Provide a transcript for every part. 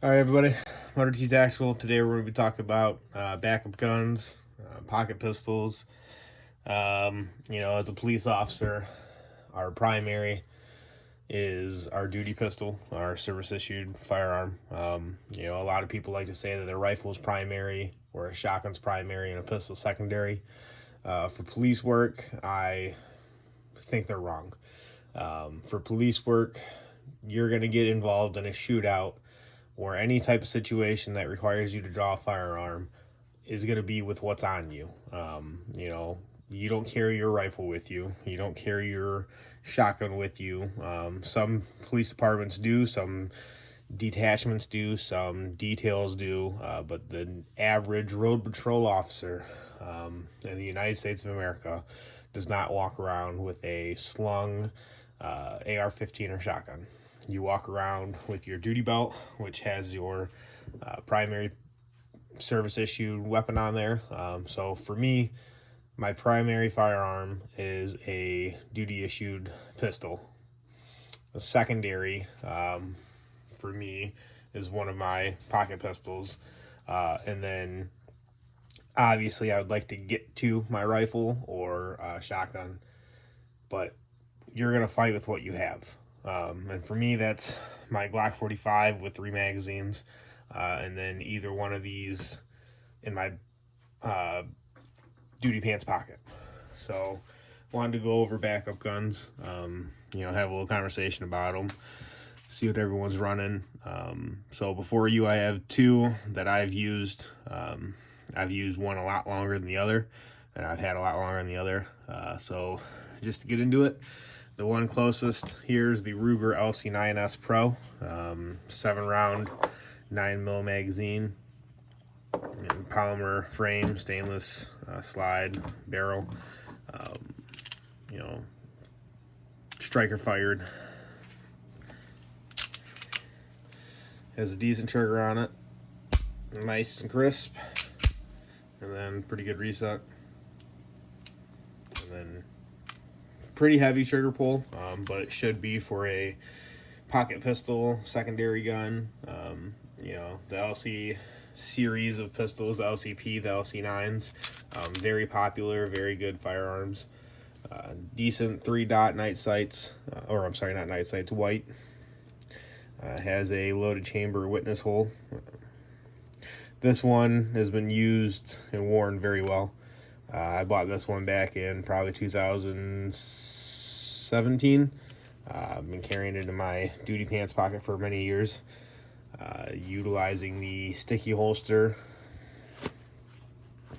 All right, everybody. Motor T Tactical. Today we're going to be talking about backup guns, pocket pistols. As a police officer, our primary is our duty pistol, our service issued firearm. A lot of people like to say that their rifle is primary, or a shotgun's primary, and a pistol secondary. For police work, I think they're wrong. For police work, you're going to get involved in a shootout or any type of situation that requires you to draw a firearm is going to be with what's on you. You don't carry your rifle with you. You don't carry your shotgun with you. Some police departments do, some detachments do, some details do, but the average road patrol officer in the United States of America does not walk around with a slung AR-15 or shotgun. You walk around with your duty belt, which has your primary service issued weapon on there. So for me, my primary firearm is a duty issued pistol. The secondary for me is one of my pocket pistols. And then obviously I would like to get to my rifle or shotgun, but you're going to fight with what you have. And for me, that's my Glock 45 with 3 magazines, and then either one of these in my duty pants pocket. So, wanted to go over backup guns, have a little conversation about them, see what everyone's running. So before you, I have 2 that I've used. I've used one a lot longer than the other, and I've had a lot longer than the other. So just to get into it, the one closest here is the Ruger LC9S Pro, 7-round, 9mm magazine, and polymer frame, stainless slide barrel. Striker fired. Has a decent trigger on it, nice and crisp, and then pretty good reset, and then pretty heavy trigger pull, but it should be for a pocket pistol secondary gun. The LC series of pistols, the LCP, the LC9s, very popular, very good firearms. Decent 3-dot night sights, not night sights, white. Has a loaded chamber witness hole. This one has been used and worn very well. I bought this one back in probably 2017. I've been carrying it in my duty pants pocket for many years, utilizing the sticky holster.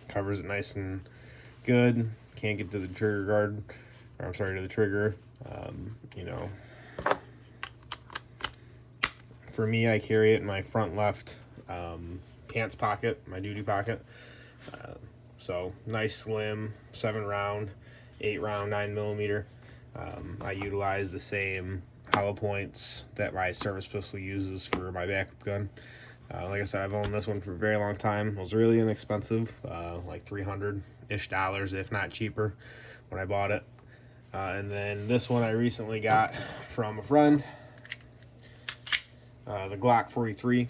Covers it nice and good. Can't get to the trigger guard, to the trigger. For me, I carry it in my front left pants pocket, my duty pocket. So nice, slim, 7-round, 8-round, 9mm. I utilize the same hollow points that my service pistol uses for my backup gun. Like I said, I've owned this one for a very long time. It was really inexpensive, like $300-ish, if not cheaper, when I bought it. And then this one I recently got from a friend, the Glock 43.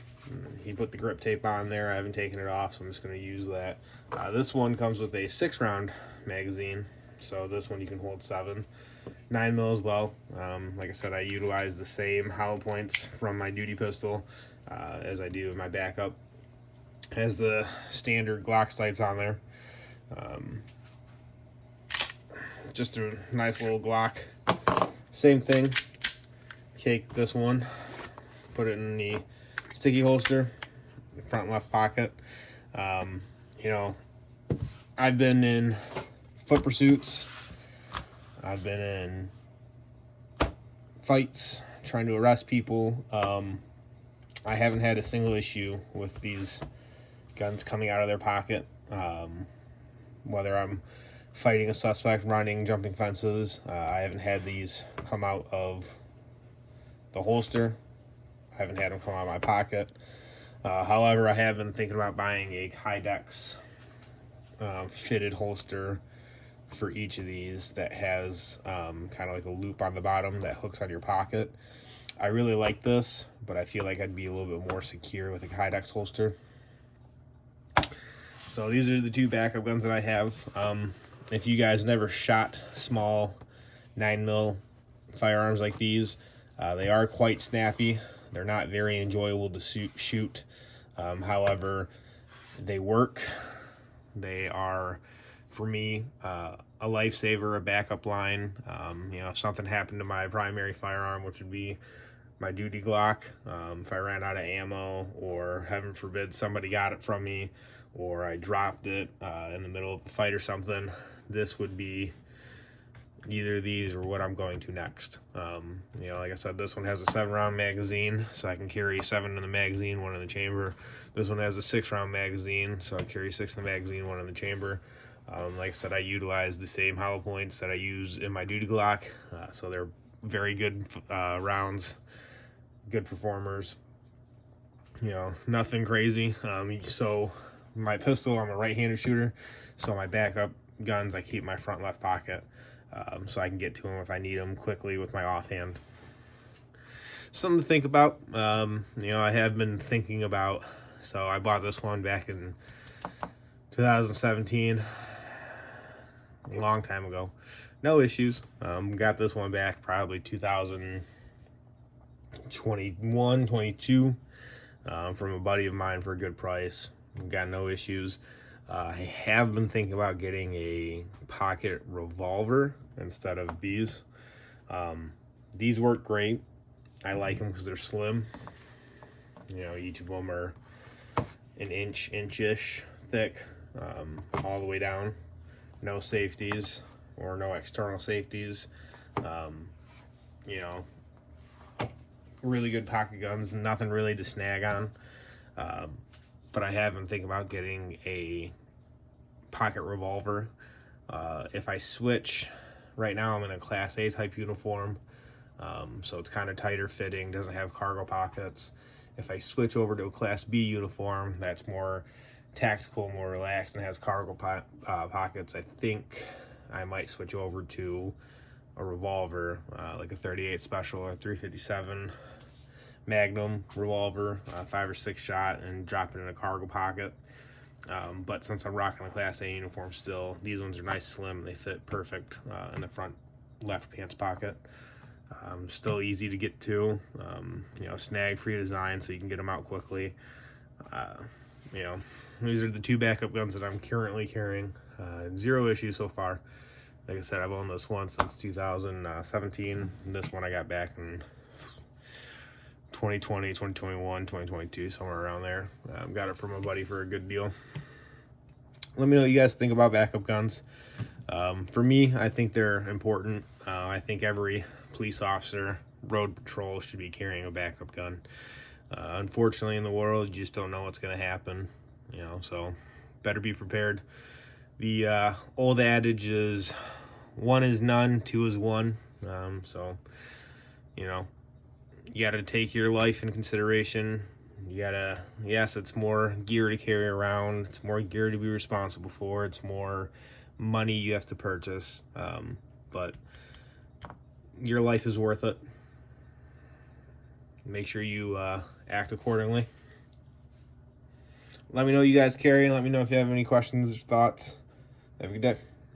He put the grip tape on there. I haven't taken it off, so I'm just going to use that. This one comes with a 6-round magazine, so this one you can hold 7. 9mm as well. Like I said, I utilize the same hollow points from my duty pistol as I do in my backup. Has the standard Glock sights on there. Just a nice little Glock. Same thing. Take this one, put it in the sticky holster, front left pocket. I've been in foot pursuits. I've been in fights trying to arrest people. I haven't had a single issue with these guns coming out of their pocket. Whether I'm fighting a suspect, running, jumping fences, I haven't had these come out of the holster. I haven't had them come out of my pocket. However, I have been thinking about buying a Kydex fitted holster for each of these that has kind of like a loop on the bottom that hooks on your pocket. I really like this, but I feel like I'd be a little bit more secure with a Kydex holster. So these are the two backup guns that I have. If you guys never shot small 9mm firearms like these, they are quite snappy. They're not very enjoyable to shoot. However, they work. They are, for me, a lifesaver, a backup line. If something happened to my primary firearm, which would be my duty Glock, if I ran out of ammo, or heaven forbid somebody got it from me, or I dropped it in the middle of a fight or something, this would be either these or what I'm going to next. Like I said, this one has a 7-round magazine, so I can carry 7 in the magazine, 1 in the chamber. This one has a 6-round magazine, so I carry 6 in the magazine, 1 in the chamber. Like I said, I utilize the same hollow points that I use in my duty Glock, so they're very good rounds, good performers. Nothing crazy. So my pistol, I'm a right-handed shooter, so my backup guns I keep in my front left pocket, so I can get to them if I need them quickly with my offhand. Something to think about. I have been thinking about, so I bought this one back in 2017, a long time ago. No issues. Got this one back probably 2021, 22, from a buddy of mine for a good price. Got no issues. I have been thinking about getting a pocket revolver instead of these. These work great. I like them because they're slim. Each of them are an inch-ish thick, all the way down. No safeties or no external safeties. Really good pocket guns. Nothing really to snag on. But I have been thinking about getting a pocket revolver. If I switch, right now I'm in a Class A type uniform, so it's kind of tighter fitting, doesn't have cargo pockets. If I switch over to a Class B uniform, that's more tactical, more relaxed, and has cargo pockets, I think I might switch over to a revolver, like a 38 Special or 357 Magnum revolver, 5 or 6 shot, and drop it in a cargo pocket. But since I'm rocking a Class A uniform still, these ones are nice, slim, they fit perfect in the front left pants pocket. Still easy to get to, snag free design, so you can get them out quickly. These are the two backup guns that I'm currently carrying. Zero issues so far. Like I said, I've owned this one since 2017. This one I got back in 2020, 2021, 2022, somewhere around there. Got it from a buddy for a good deal. Let me know what you guys think about backup guns. For me, I think they're important. I think every police officer, road patrol should be carrying a backup gun. Unfortunately, in the world, you just don't know what's going to happen, so better be prepared. The old adage is 1 is none, 2 is 1. You got to take your life in consideration. Yes, it's more gear to carry around. It's more gear to be responsible for. It's more money you have to purchase. But your life is worth it. Make sure you act accordingly. Let me know you guys carry. Let me know if you have any questions or thoughts. Have a good day.